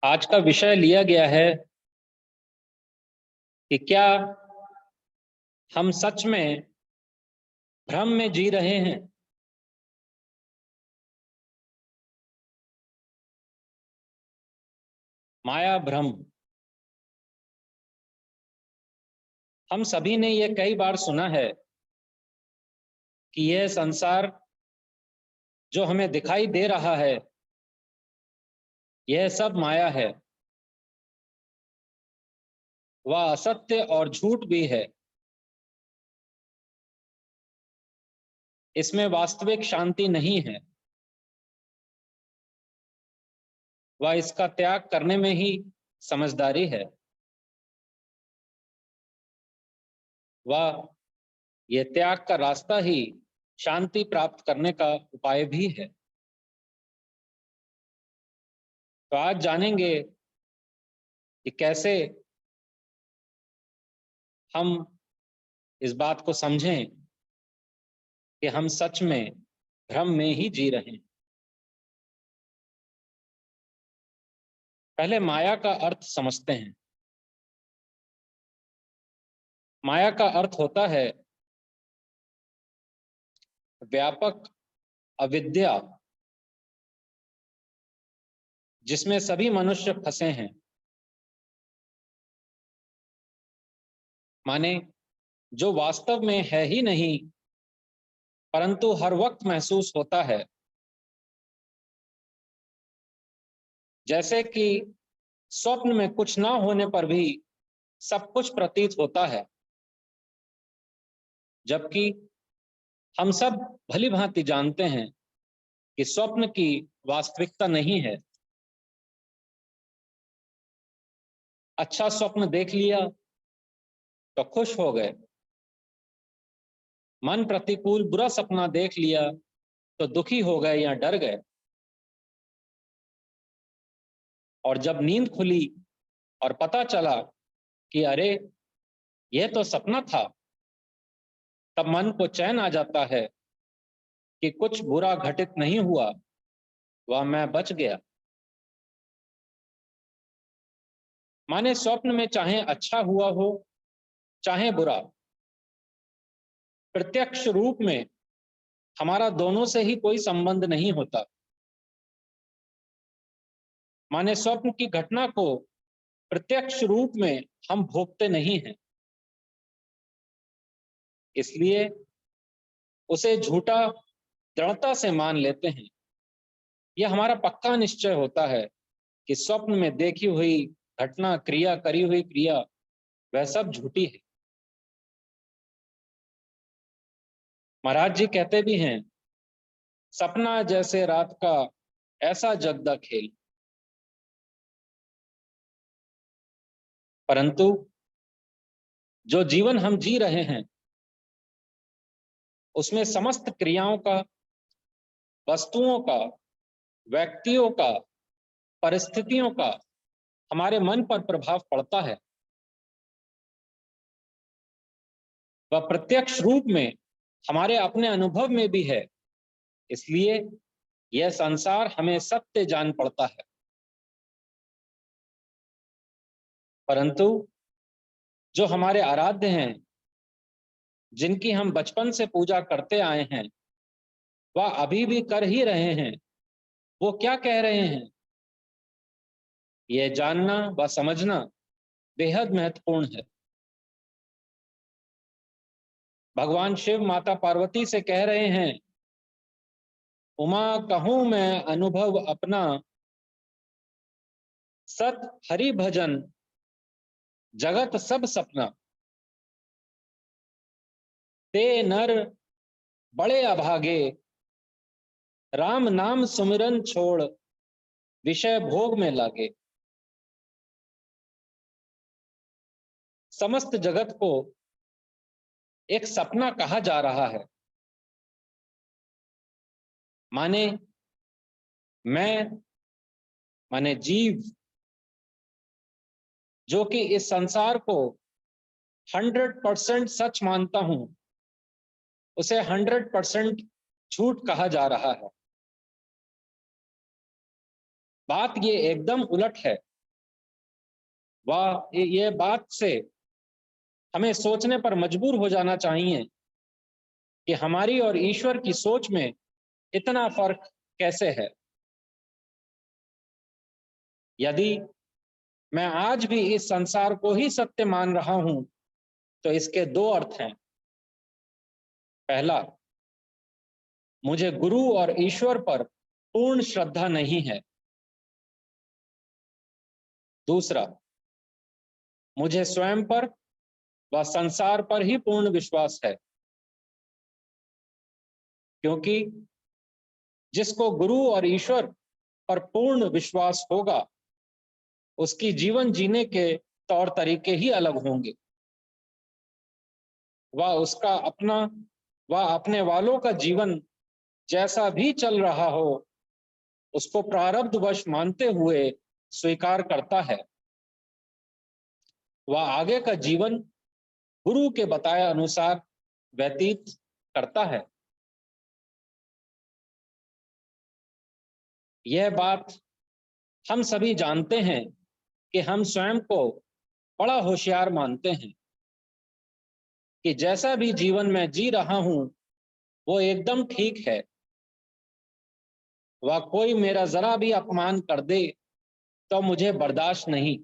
आज का विषय लिया गया है कि क्या हम सच में भ्रम में जी रहे हैं। माया भ्रम। हम सभी ने यह कई बार सुना है कि यह संसार जो हमें दिखाई दे रहा है यह सब माया है। वह असत्य और झूठ भी है। इसमें वास्तविक शांति नहीं है। वह इसका त्याग करने में ही समझदारी है। वह यह त्याग का रास्ता ही शांति प्राप्त करने का उपाय भी है। तो आज जानेंगे कि कैसे हम इस बात को समझें कि हम सच में भ्रम में ही जी रहे हैं। पहले माया का अर्थ समझते हैं। माया का अर्थ होता है व्यापक अविद्या, जिसमें सभी मनुष्य फंसे हैं। माने जो वास्तव में है ही नहीं, परंतु हर वक्त महसूस होता है। जैसे कि स्वप्न में कुछ ना होने पर भी सब कुछ प्रतीत होता है, जबकि हम सब भली भांति जानते हैं कि स्वप्न की वास्तविकता नहीं है। अच्छा स्वप्न देख लिया तो खुश हो गए, मन प्रतिकूल बुरा सपना देख लिया तो दुखी हो गए या डर गए। और जब नींद खुली और पता चला कि अरे यह तो सपना था, तब मन को चैन आ जाता है कि कुछ बुरा घटित नहीं हुआ, वह मैं बच गया। माने स्वप्न में चाहे अच्छा हुआ हो चाहे बुरा, प्रत्यक्ष रूप में हमारा दोनों से ही कोई संबंध नहीं होता। माने स्वप्न की घटना को प्रत्यक्ष रूप में हम भोगते नहीं हैं, इसलिए उसे झूठा दृढ़ता से मान लेते हैं। यह हमारा पक्का निश्चय होता है कि स्वप्न में देखी हुई घटना, क्रिया, करी हुई क्रिया, वह सब झूठी है। महाराज जी कहते भी हैं, सपना जैसे रात का ऐसा जगदा खेल। परंतु जो जीवन हम जी रहे हैं उसमें समस्त क्रियाओं का, वस्तुओं का, व्यक्तियों का, परिस्थितियों का हमारे मन पर प्रभाव पड़ता है। वह प्रत्यक्ष रूप में हमारे अपने अनुभव में भी है, इसलिए यह संसार हमें सत्य जान पड़ता है। परंतु जो हमारे आराध्य हैं, जिनकी हम बचपन से पूजा करते आए हैं, वह अभी भी कर ही रहे हैं। वो क्या कह रहे हैं, यह जानना व समझना बेहद महत्वपूर्ण है। भगवान शिव माता पार्वती से कह रहे हैं, उमा कहूं मैं अनुभव अपना, सत हरि भजन जगत सब सपना। ते नर बड़े अभागे, राम नाम सुमिरन छोड़ विषय भोग में लागे। समस्त जगत को एक सपना कहा जा रहा है। माने मैं, माने जीव, जो कि इस संसार को 100% सच मानता हूं, उसे 100% झूठ कहा जा रहा है। बात ये एकदम उलट है। वह ये बात से हमें सोचने पर मजबूर हो जाना चाहिए कि हमारी और ईश्वर की सोच में इतना फर्क कैसे है। यदि मैं आज भी इस संसार को ही सत्य मान रहा हूं तो इसके दो अर्थ हैं। पहला, मुझे गुरु और ईश्वर पर पूर्ण श्रद्धा नहीं है। दूसरा, मुझे स्वयं पर व संसार पर ही पूर्ण विश्वास है, क्योंकि जिसको गुरु और ईश्वर पर पूर्ण विश्वास होगा उसकी जीवन जीने के तौर तरीके ही अलग होंगे। वह अपने वालों का जीवन जैसा भी चल रहा हो उसको प्रारब्धवश मानते हुए स्वीकार करता है। वह आगे का जीवन गुरु के बताए अनुसार व्यतीत करता है। यह बात हम सभी जानते हैं कि हम स्वयं को बड़ा होशियार मानते हैं कि जैसा भी जीवन में जी रहा हूं वो एकदम ठीक है। वह कोई मेरा जरा भी अपमान कर दे तो मुझे बर्दाश्त नहीं।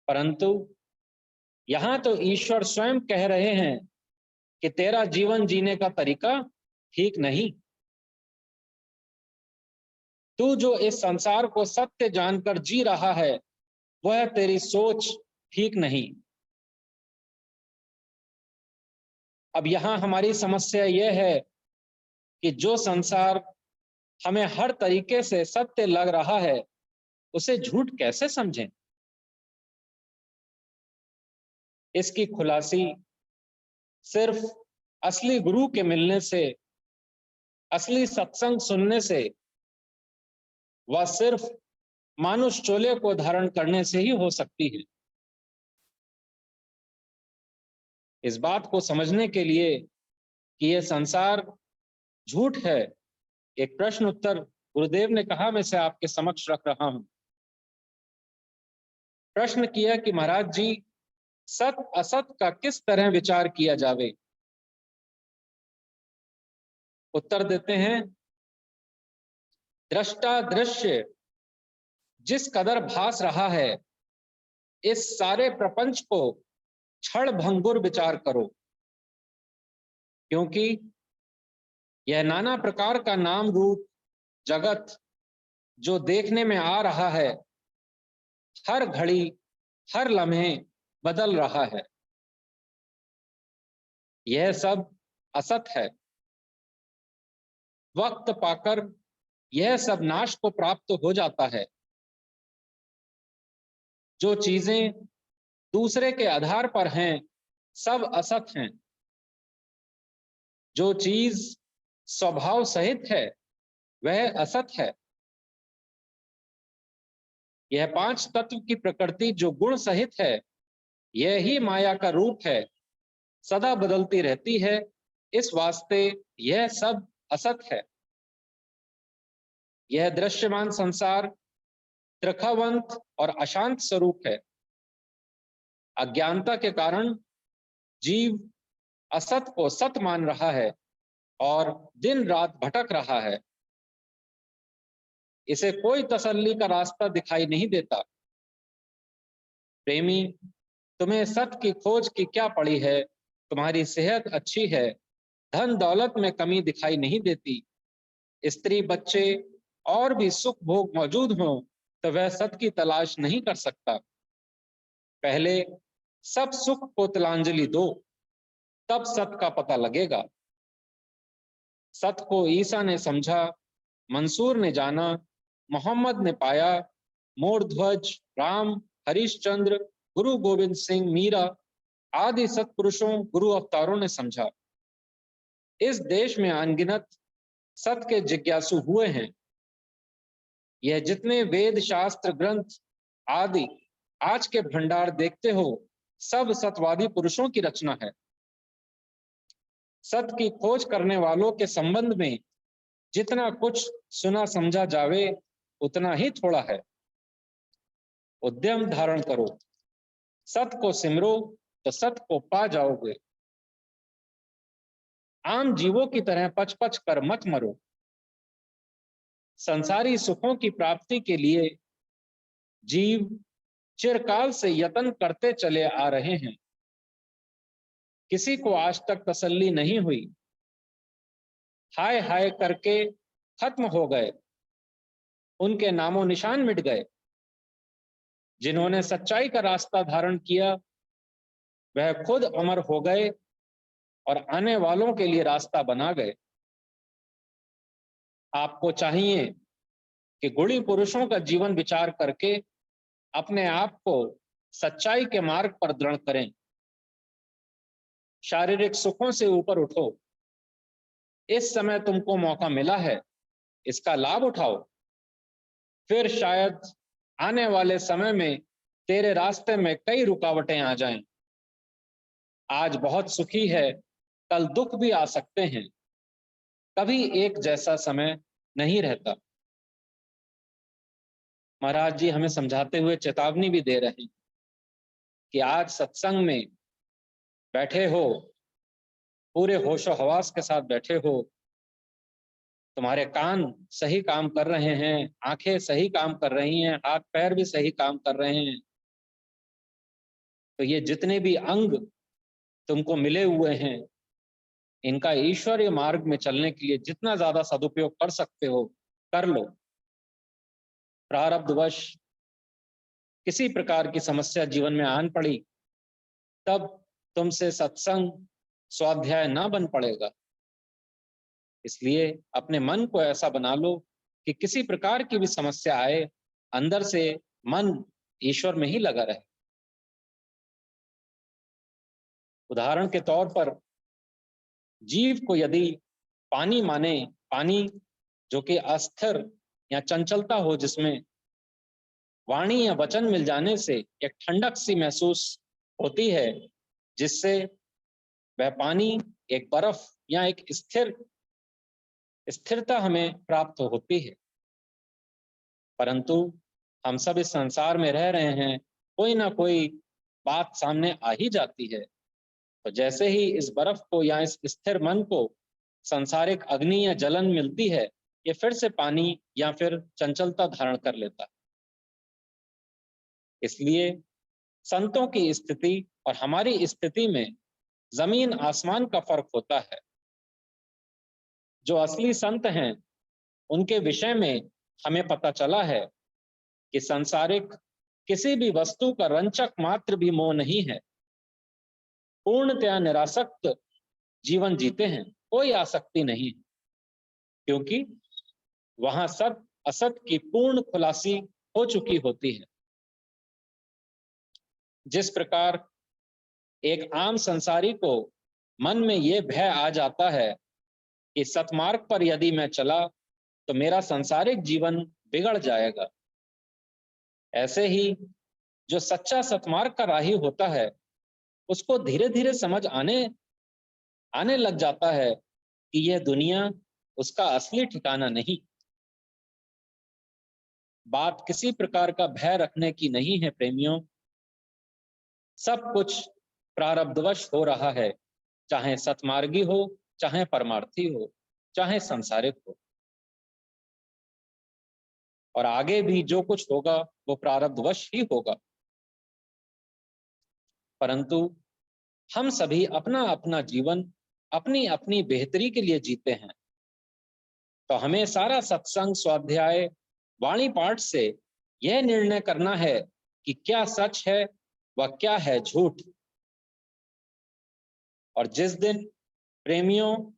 परंतु यहाँ तो ईश्वर स्वयं कह रहे हैं कि तेरा जीवन जीने का तरीका ठीक नहीं। तू जो इस संसार को सत्य जानकर जी रहा है वह तेरी सोच ठीक नहीं। अब यहाँ हमारी समस्या यह है कि जो संसार हमें हर तरीके से सत्य लग रहा है उसे झूठ कैसे समझें। इसकी खुलासी सिर्फ असली गुरु के मिलने से, असली सत्संग सुनने से व सिर्फ मानुष चोले को धारण करने से ही हो सकती है। इस बात को समझने के लिए कि यह संसार झूठ है, एक प्रश्न उत्तर गुरुदेव ने कहा मैं से आपके समक्ष रख रहा हूं। प्रश्न किया कि महाराज जी, सत असत का किस तरह विचार किया जावे। उत्तर देते हैं, दृष्टा दृश्य जिस कदर भास रहा है इस सारे प्रपंच को क्षण भंगुर विचार करो, क्योंकि यह नाना प्रकार का नाम रूप जगत जो देखने में आ रहा है हर घड़ी हर लम्हे बदल रहा है। यह सब असत है। वक्त पाकर यह सब नाश को प्राप्त हो जाता है। जो चीजें दूसरे के आधार पर हैं सब असत हैं। जो चीज स्वभाव सहित है वह असत है। यह पांच तत्व की प्रकृति जो गुण सहित है यह ही माया का रूप है, सदा बदलती रहती है। इस वास्ते यह सब असत है। यह दृश्यमान संसार त्रिखवंत और अशांत स्वरूप है। अज्ञानता के कारण जीव असत को सत मान रहा है और दिन रात भटक रहा है। इसे कोई तसल्ली का रास्ता दिखाई नहीं देता। प्रेमी, तुम्हें सत्य की खोज की क्या पड़ी है। तुम्हारी सेहत अच्छी है, धन दौलत में कमी दिखाई नहीं देती, स्त्री बच्चे और भी सुख भोग मौजूद हो तो वह सत्य की तलाश नहीं कर सकता। पहले सब सुख को तिलांजलि दो, तब सत्य का पता लगेगा। सत्य को ईसा ने समझा, मंसूर ने जाना, मोहम्मद ने पाया, मोरध्वज, राम, हरिश्चंद्र, गुरु गोविंद सिंह, मीरा आदि सत्पुरुषों गुरु अवतारों ने समझा। इस देश में अनगिनत सत्य के जिज्ञासु हुए हैं। यह जितने वेद शास्त्र ग्रंथ आदि आज के भंडार देखते हो सब सत्यवादी पुरुषों की रचना है। सत्य की खोज करने वालों के संबंध में जितना कुछ सुना समझा जावे उतना ही थोड़ा है। उद्यम धारण करो, सत को सिमरो तो सत को पा जाओगे। आम जीवों की तरह पच पच कर मत मरो। संसारी सुखों की प्राप्ति के लिए जीव चिरकाल से यत्न करते चले आ रहे हैं, किसी को आज तक तसल्ली नहीं हुई। हाय हाय करके खत्म हो गए, उनके नामो निशान मिट गए। जिन्होंने सच्चाई का रास्ता धारण किया वह खुद अमर हो गए और आने वालों के लिए रास्ता बना गए। आपको चाहिए कि गुणी पुरुषों का जीवन विचार करके अपने आप को सच्चाई के मार्ग पर दृढ़ करें। शारीरिक सुखों से ऊपर उठो। इस समय तुमको मौका मिला है, इसका लाभ उठाओ। फिर शायद आने वाले समय में तेरे रास्ते में कई रुकावटें आ जाएं। आज बहुत सुखी है, कल दुख भी आ सकते हैं। कभी एक जैसा समय नहीं रहता। महाराज जी हमें समझाते हुए चेतावनी भी दे रहे हैं कि आज सत्संग में बैठे हो, पूरे होशो हवास के साथ बैठे हो, तुम्हारे कान सही काम कर रहे हैं, आंखें सही काम कर रही हैं, हाथ पैर भी सही काम कर रहे हैं, तो ये जितने भी अंग तुमको मिले हुए हैं, इनका ईश्वरीय मार्ग में चलने के लिए जितना ज्यादा सदुपयोग कर सकते हो कर लो। प्रारब्धवश किसी प्रकार की समस्या जीवन में आन पड़ी तब तुमसे सत्संग स्वाध्याय ना बन पड़ेगा। इसलिए अपने मन को ऐसा बना लो कि किसी प्रकार की भी समस्या आए, अंदर से मन ईश्वर में ही लगा रहे। उदाहरण के तौर पर जीव को यदि पानी माने, पानी जो कि अस्थिर या चंचलता हो, जिसमें वाणी या वचन मिल जाने से एक ठंडक सी महसूस होती है, जिससे वह पानी एक बर्फ या एक स्थिरता हमें प्राप्त होती है। परंतु हम सब इस संसार में रह रहे हैं, कोई ना कोई बात सामने आ ही जाती है। तो जैसे ही इस बर्फ को या इस स्थिर मन को संसारिक अग्नि या जलन मिलती है, ये फिर से पानी या फिर चंचलता धारण कर लेता है। इसलिए संतों की स्थिति और हमारी स्थिति में जमीन आसमान का फर्क होता है। जो असली संत हैं उनके विषय में हमें पता चला है कि संसारिक किसी भी वस्तु का रंचक मात्र भी मोह नहीं है। पूर्णतया निरासक्त जीवन जीते हैं, कोई आसक्ति नहीं, क्योंकि वहां सत असत की पूर्ण खुलासी हो चुकी होती है। जिस प्रकार एक आम संसारी को मन में यह भय आ जाता है कि सतमार्ग पर यदि मैं चला तो मेरा सांसारिक जीवन बिगड़ जाएगा, ऐसे ही जो सच्चा सतमार्ग का राही होता है उसको धीरे धीरे समझ आने लग जाता है कि यह दुनिया उसका असली ठिकाना नहीं। बात किसी प्रकार का भय रखने की नहीं है प्रेमियों। सब कुछ प्रारब्धवश हो रहा है, चाहे सतमार्गी हो, चाहे परमार्थी हो, चाहे संसारिक हो। और आगे भी जो कुछ होगा वो प्रारब्धवश ही होगा। परंतु हम सभी अपना अपना जीवन अपनी अपनी बेहतरी के लिए जीते हैं। तो हमें सारा सत्संग स्वाध्याय वाणी पाठ से यह निर्णय करना है कि क्या सच है व क्या है झूठ। और जिस दिन प्रेमियों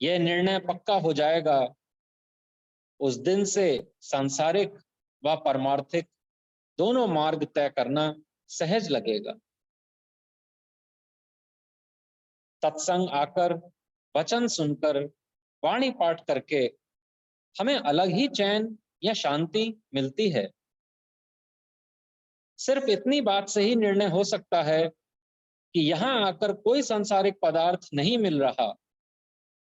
यह निर्णय पक्का हो जाएगा, उस दिन से सांसारिक व परमार्थिक दोनों मार्ग तय करना सहज लगेगा। सत्संग आकर, वचन सुनकर, वाणी पाठ करके हमें अलग ही चैन या शांति मिलती है। सिर्फ इतनी बात से ही निर्णय हो सकता है कि यहाँ आकर कोई सांसारिक पदार्थ नहीं मिल रहा,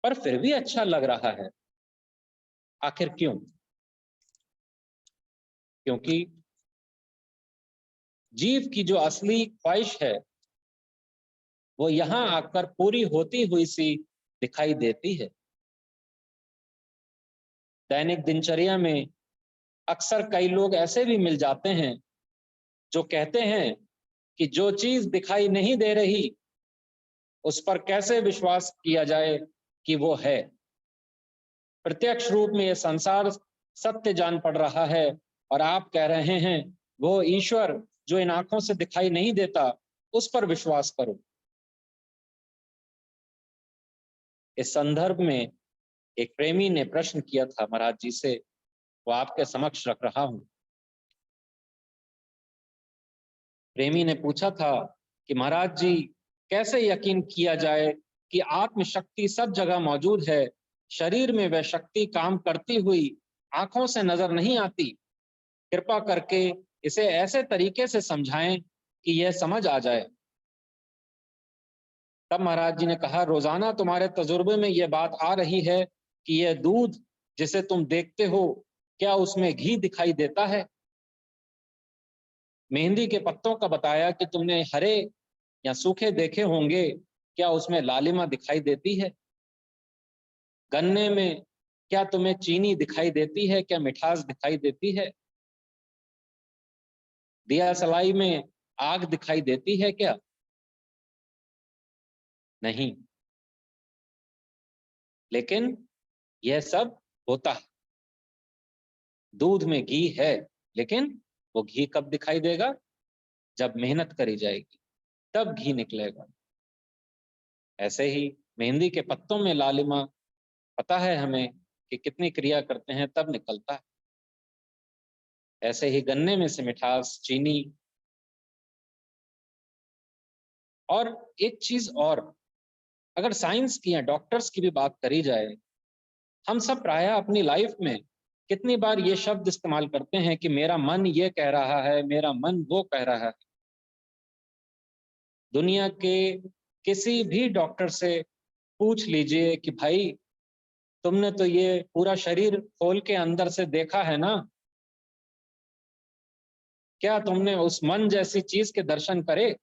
पर फिर भी अच्छा लग रहा है। आखिर क्यों? क्योंकि जीव की जो असली ख्वाहिश है वो यहाँ आकर पूरी होती हुई सी दिखाई देती है। दैनिक दिनचर्या में अक्सर कई लोग ऐसे भी मिल जाते हैं जो कहते हैं कि जो चीज दिखाई नहीं दे रही उस पर कैसे विश्वास किया जाए कि वो है। प्रत्यक्ष रूप में ये संसार सत्य जान पड़ रहा है और आप कह रहे हैं वो ईश्वर जो इन आंखों से दिखाई नहीं देता उस पर विश्वास करो। इस संदर्भ में एक प्रेमी ने प्रश्न किया था महाराज जी से, वो आपके समक्ष रख रहा हूं। प्रेमी ने पूछा था कि महाराज जी कैसे यकीन किया जाए कि आत्मशक्ति सब जगह मौजूद है, शरीर में वह शक्ति काम करती हुई आंखों से नजर नहीं आती। कृपा करके इसे ऐसे तरीके से समझाएं कि यह समझ आ जाए। तब महाराज जी ने कहा, रोजाना तुम्हारे तजुर्बे में यह बात आ रही है कि यह दूध जिसे तुम देखते हो क्या उसमें घी दिखाई देता है? मेहंदी के पत्तों का बताया कि तुमने हरे या सूखे देखे होंगे, क्या उसमें लालिमा दिखाई देती है? गन्ने में क्या तुम्हें चीनी दिखाई देती है, क्या मिठास दिखाई देती है? दिया सलाई में आग दिखाई देती है क्या? नहीं। लेकिन यह सब होता है। दूध में घी है, लेकिन वो घी कब दिखाई देगा? जब मेहनत करी जाएगी तब घी निकलेगा। ऐसे ही मेहंदी के पत्तों में लालिमा पता है हमें कि कितनी क्रिया करते हैं तब निकलता है। ऐसे ही गन्ने में से मिठास, चीनी। और एक चीज और, अगर साइंस की या डॉक्टर्स की भी बात करी जाए, हम सब प्रायः अपनी लाइफ में कितनी बार ये शब्द इस्तेमाल करते हैं कि मेरा मन ये कह रहा है, मेरा मन वो कह रहा है। दुनिया के किसी भी डॉक्टर से पूछ लीजिए कि भाई तुमने तो ये पूरा शरीर खोल के अंदर से देखा है ना, क्या तुमने उस मन जैसी चीज के दर्शन करे?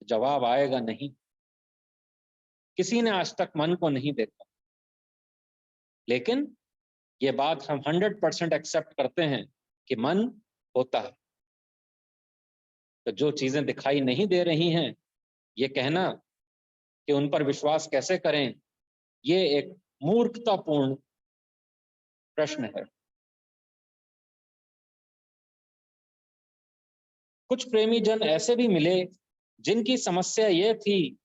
जवाब आएगा नहीं। किसी ने आज तक मन को नहीं देखा। लेकिन ये बात हम 100% एक्सेप्ट करते हैं कि मन होता है। तो जो चीजें दिखाई नहीं दे रही हैं, ये कहना कि उन पर विश्वास कैसे करें, ये एक मूर्खतापूर्ण प्रश्न है। कुछ प्रेमी जन ऐसे भी मिले जिनकी समस्या ये थी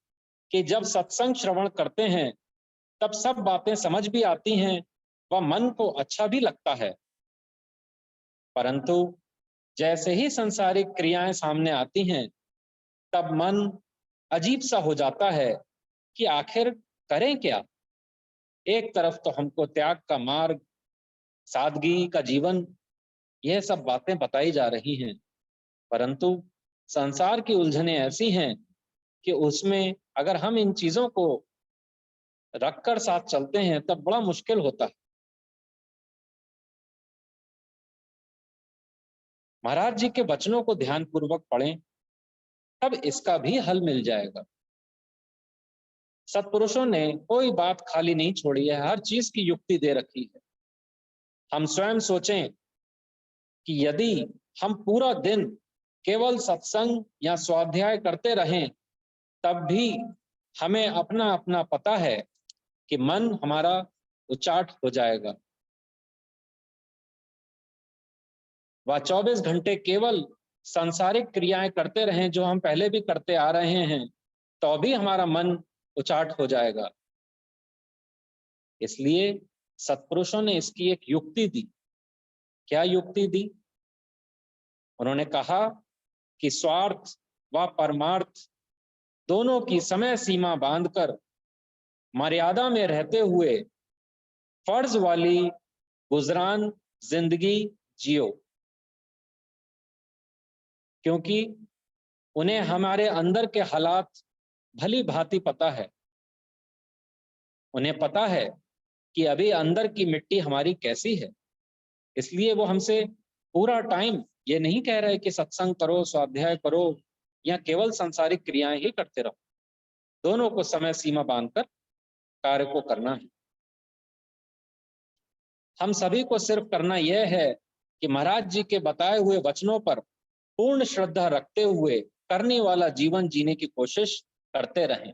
कि जब सत्संग श्रवण करते हैं तब सब बातें समझ भी आती हैं व मन को अच्छा भी लगता है, परंतु जैसे ही संसारिक क्रियाएं सामने आती हैं तब मन अजीब सा हो जाता है कि आखिर करें क्या। एक तरफ तो हमको त्याग का मार्ग, सादगी का जीवन, यह सब बातें बताई जा रही हैं, परंतु संसार की उलझनें ऐसी हैं कि उसमें अगर हम इन चीजों को रखकर साथ चलते हैं तब बड़ा मुश्किल होता है। महाराज जी के वचनों को ध्यान पूर्वक पढ़ें, तब इसका भी हल मिल जाएगा। सत्पुरुषों ने कोई बात खाली नहीं छोड़ी है, हर चीज की युक्ति दे रखी है। हम स्वयं सोचें कि यदि हम पूरा दिन केवल सत्संग या स्वाध्याय करते रहें तब भी हमें अपना अपना पता है कि मन हमारा उचाट हो जाएगा। वह 24 घंटे केवल सांसारिक क्रियाएं करते रहें जो हम पहले भी करते आ रहे हैं, तो भी हमारा मन उचाट हो जाएगा। इसलिए सत्पुरुषों ने इसकी एक युक्ति दी। क्या युक्ति दी? उन्होंने कहा कि स्वार्थ व परमार्थ दोनों की समय सीमा बांधकर मर्यादा में रहते हुए फर्ज वाली गुजरान जिंदगी जियो, क्योंकि उन्हें हमारे अंदर के हालात भली भांति पता है। उन्हें पता है कि अभी अंदर की मिट्टी हमारी कैसी है, इसलिए वो हमसे पूरा टाइम ये नहीं कह रहे कि सत्संग करो, स्वाध्याय करो या केवल सांसारिक क्रियाएं ही करते रहो। दोनों को समय सीमा बांधकर कार्य को करना है। हम सभी को सिर्फ करना यह है कि महाराज जी के बताए हुए वचनों पर पूर्ण श्रद्धा रखते हुए करने वाला जीवन जीने की कोशिश करते रहें।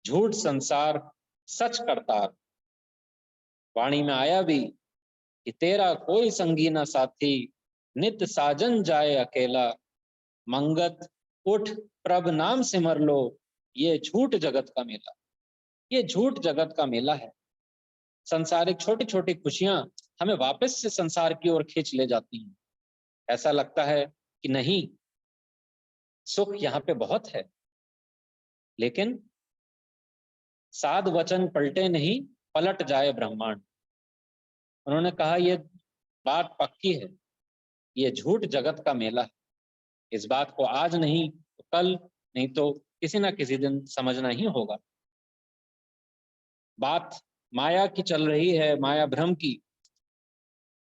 झूठ संसार, सच करतार। वाणी में आया भी कि तेरा कोई संगी न साथी, नित साजन जाए अकेला। मंगत उठ प्रभ नाम सिमर लो, ये झूठ जगत का मेला। ये झूठ जगत का मेला है। संसारिक छोटी छोटी खुशियां हमें वापस से संसार की ओर खींच ले जाती हैं। ऐसा लगता है कि नहीं, सुख यहाँ पे बहुत है, लेकिन साध वचन पलटे नहीं, पलट जाए ब्रह्मांड। उन्होंने कहा ये बात पक्की है, ये झूठ जगत का मेला है। इस बात को आज नहीं तो कल, नहीं तो किसी ना किसी दिन समझना ही होगा। बात माया की चल रही है, माया भ्रम की।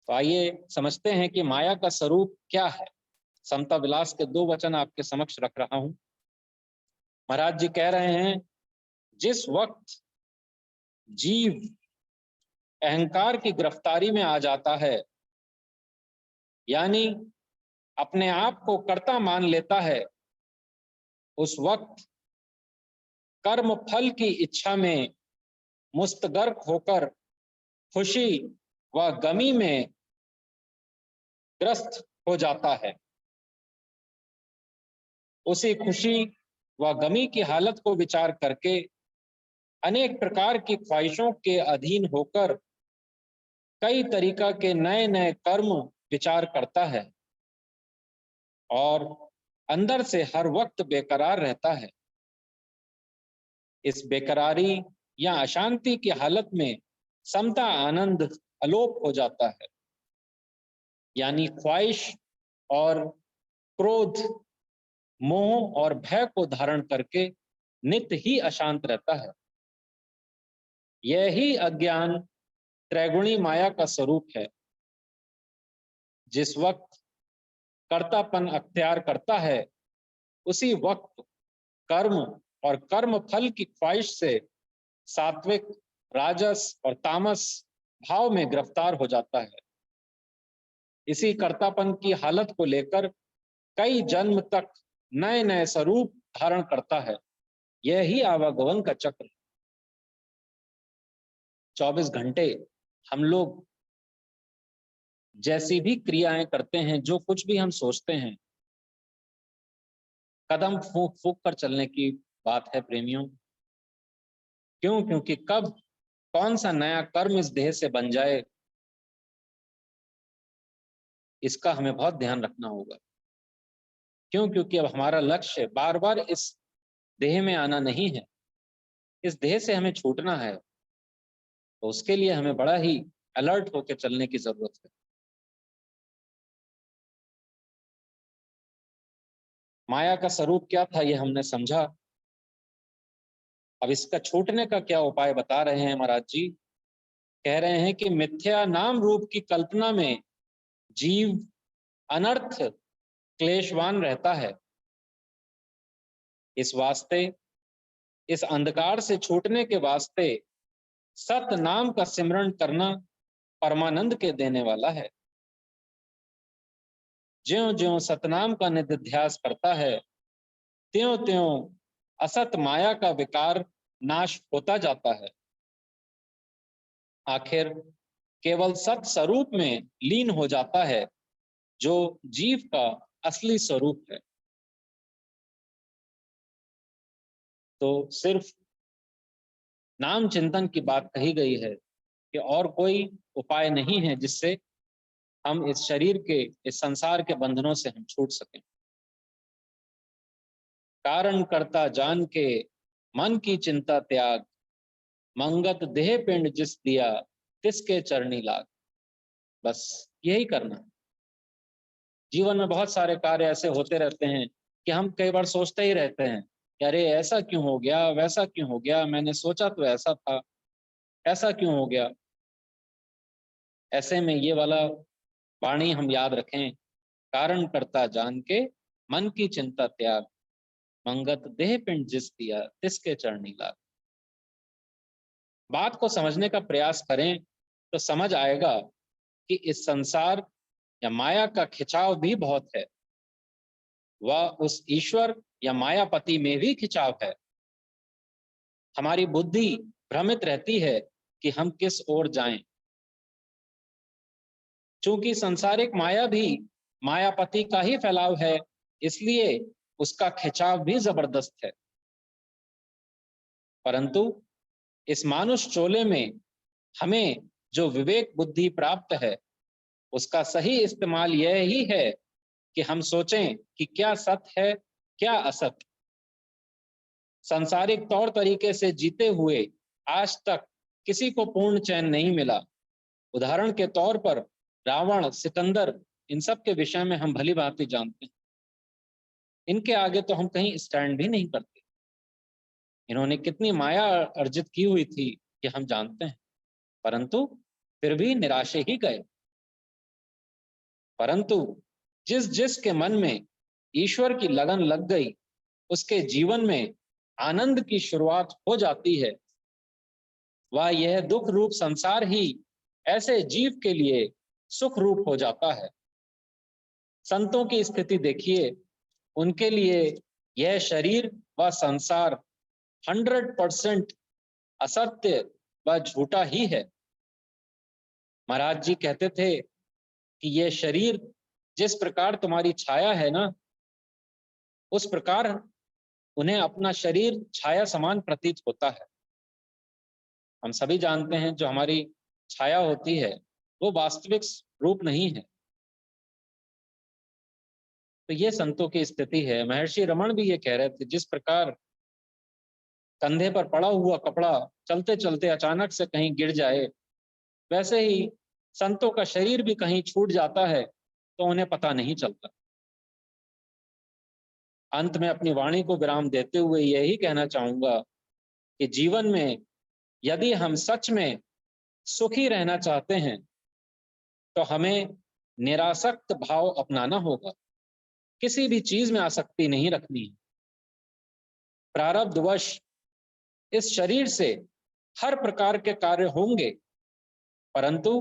तो आइए समझते हैं कि माया का स्वरूप क्या है। समता विलास के 2 वचन आपके समक्ष रख रहा हूं। महाराज जी कह रहे हैं, जिस वक्त जीव अहंकार की गिरफ्तारी में आ जाता है, यानी अपने आप को कर्ता मान लेता है, उस वक्त कर्म फल की इच्छा में मुस्तगर्क होकर खुशी व गमी में ग्रस्त हो जाता है। उसी खुशी व गमी की हालत को विचार करके अनेक प्रकार की ख्वाहिशों के अधीन होकर कई तरीका के नए नए कर्म विचार करता है और अंदर से हर वक्त बेकरार रहता है। इस बेकरारी या अशांति की हालत में समता आनंद अलोप हो जाता है, यानी ख्वाहिश और क्रोध, मोह और भय को धारण करके नित्य ही अशांत रहता है। यही अज्ञान त्रैगुणी माया का स्वरूप है। जिस वक्त कर्तापन अख्तियार करता है, उसी वक्त कर्म और कर्म फल की ख्वाहिश से सात्विक, राजस और तामस भाव में गिरफ्तार हो जाता है। इसी कर्तापन की हालत को लेकर कई जन्म तक नए नए स्वरूप धारण करता है। यही आवागमन का चक्र। 24 घंटे हम लोग जैसी भी क्रियाएं करते हैं, जो कुछ भी हम सोचते हैं, कदम फूंक फूंक कर चलने की बात है प्रेमियों। क्यों? क्योंकि कब कौन सा नया कर्म इस देह से बन जाए, इसका हमें बहुत ध्यान रखना होगा। क्यों? क्योंकि अब हमारा लक्ष्य बार बार इस देह में आना नहीं है, इस देह से हमें छूटना है। तो उसके लिए हमें बड़ा ही अलर्ट होकर चलने की जरूरत है। माया का स्वरूप क्या था, ये हमने समझा। अब इसका छूटने का क्या उपाय बता रहे हैं महाराज जी। कह रहे हैं कि मिथ्या नाम रूप की कल्पना में जीव अनर्थ क्लेशवान रहता है। इस वास्ते, इस अंधकार से छूटने के वास्ते सत नाम का सिमरण करना परमानंद के देने वाला है। ज्यों ज्यों सतनाम का निधिध्यास करता है, त्यों त्यों असत माया का विकार नाश होता जाता है। आखिर केवल सत स्वरूप में लीन हो जाता है, जो जीव का असली स्वरूप है। तो सिर्फ नाम चिंतन की बात कही गई है कि और कोई उपाय नहीं है जिससे हम इस शरीर के, इस संसार के बंधनों से हम छूट सकें। कारण करता जान के मन की चिंता त्याग, मंगत देह पिंड जिस दिया तिसके चरणी लाग। बस यही करना है। जीवन में बहुत सारे कार्य ऐसे होते रहते हैं कि हम कई बार सोचते ही रहते हैं कि अरे ऐसा क्यों हो गया, वैसा क्यों हो गया, मैंने सोचा तो ऐसा था, ऐसा क्यों हो गया। ऐसे में ये वाला वाणी हम याद रखें कारण करता जान के मन की चिंता त्याग, मंगत देह पिंड जिस दिया तिसके चरणी लाग। बात को समझने का प्रयास करें तो समझ आएगा कि इस संसार या माया का खिंचाव भी बहुत है, वह उस ईश्वर या मायापति में भी खिंचाव है। हमारी बुद्धि भ्रमित रहती है कि हम किस ओर जाएं। चूंकि सांसारिक माया भी मायापति का ही फैलाव है, इसलिए उसका खिंचाव भी जबरदस्त है। परंतु इस मानुष चोले में हमें जो विवेक बुद्धि प्राप्त है, उसका सही इस्तेमाल यह ही है कि हम सोचें कि क्या सत्य है, क्या असत। सांसारिक तौर तरीके से जीते हुए आज तक किसी को पूर्ण चैन नहीं मिला। उदाहरण के तौर पर रावण, सिकंदर, इन सब के विषय में हम भली भांति जानते हैं। इनके आगे तो हम कहीं स्टैंड भी नहीं करते। इन्होंने कितनी माया अर्जित की हुई थी कि हम जानते हैं, परंतु फिर भी निराशे ही गए। परंतु जिस जिस के मन में ईश्वर की लगन लग गई, उसके जीवन में आनंद की शुरुआत हो जाती है। वह यह दुख रूप संसार ही ऐसे जीव के लिए सुख रूप हो जाता है। संतों की स्थिति देखिए, उनके लिए यह शरीर व संसार 100% असत्य व झूठा ही है। महाराज जी कहते थे कि यह शरीर जिस प्रकार तुम्हारी छाया है ना, उस प्रकार उन्हें अपना शरीर छाया समान प्रतीत होता है। हम सभी जानते हैं जो हमारी छाया होती है वो वास्तविक रूप नहीं है। तो ये संतों की स्थिति है। महर्षि रमन भी ये कह रहे थे, जिस प्रकार कंधे पर पड़ा हुआ कपड़ा चलते चलते अचानक से कहीं गिर जाए, वैसे ही संतों का शरीर भी कहीं छूट जाता है तो उन्हें पता नहीं चलता। अंत में अपनी वाणी को विराम देते हुए यही कहना चाहूंगा कि जीवन में यदि हम सच में सुखी रहना चाहते हैं तो हमें निरासक्त भाव अपनाना होगा। किसी भी चीज में आसक्ति नहीं रखनी है। प्रारब्धवश इस शरीर से हर प्रकार के कार्य होंगे, परंतु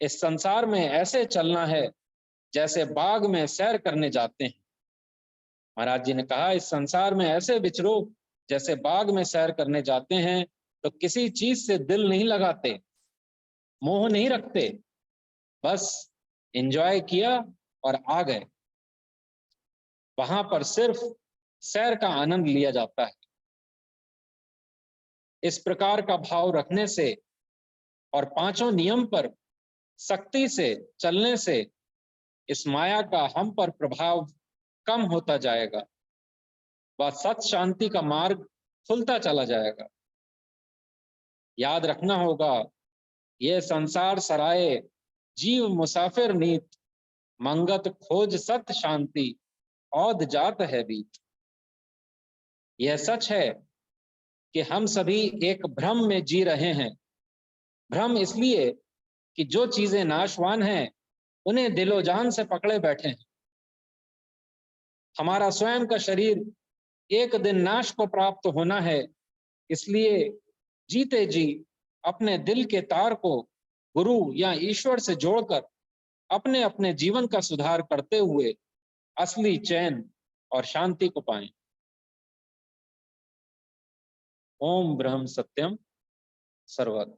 इस संसार में ऐसे चलना है जैसे बाग में सैर करने जाते हैं। महाराज जी ने कहा, इस संसार में ऐसे विचरो जैसे बाग में सैर करने जाते हैं। तो किसी चीज से दिल नहीं लगाते, मोह नहीं रखते, बस एंजॉय किया और आ गए। वहां पर सिर्फ सैर का आनंद लिया जाता है। इस प्रकार का भाव रखने से और पांचों नियम पर सख्ती से चलने से इस माया का हम पर प्रभाव कम होता जाएगा। वह सत शांति का मार्ग खुलता चला जाएगा। याद रखना होगा, यह संसार सराय जीव मुसाफिर नीत, मंगत खोज सत शांति औध जात है बीत। यह सच है कि हम सभी एक भ्रम में जी रहे हैं। भ्रम इसलिए कि जो चीजें नाशवान हैं उन्हें दिलो जान से पकड़े बैठे हैं। हमारा स्वयं का शरीर एक दिन नाश को प्राप्त होना है, इसलिए जीते जी अपने दिल के तार को गुरु या ईश्वर से जोड़कर अपने अपने जीवन का सुधार करते हुए असली चैन और शांति को पाएं। ओम ब्रह्म सत्यम सर्वत्र।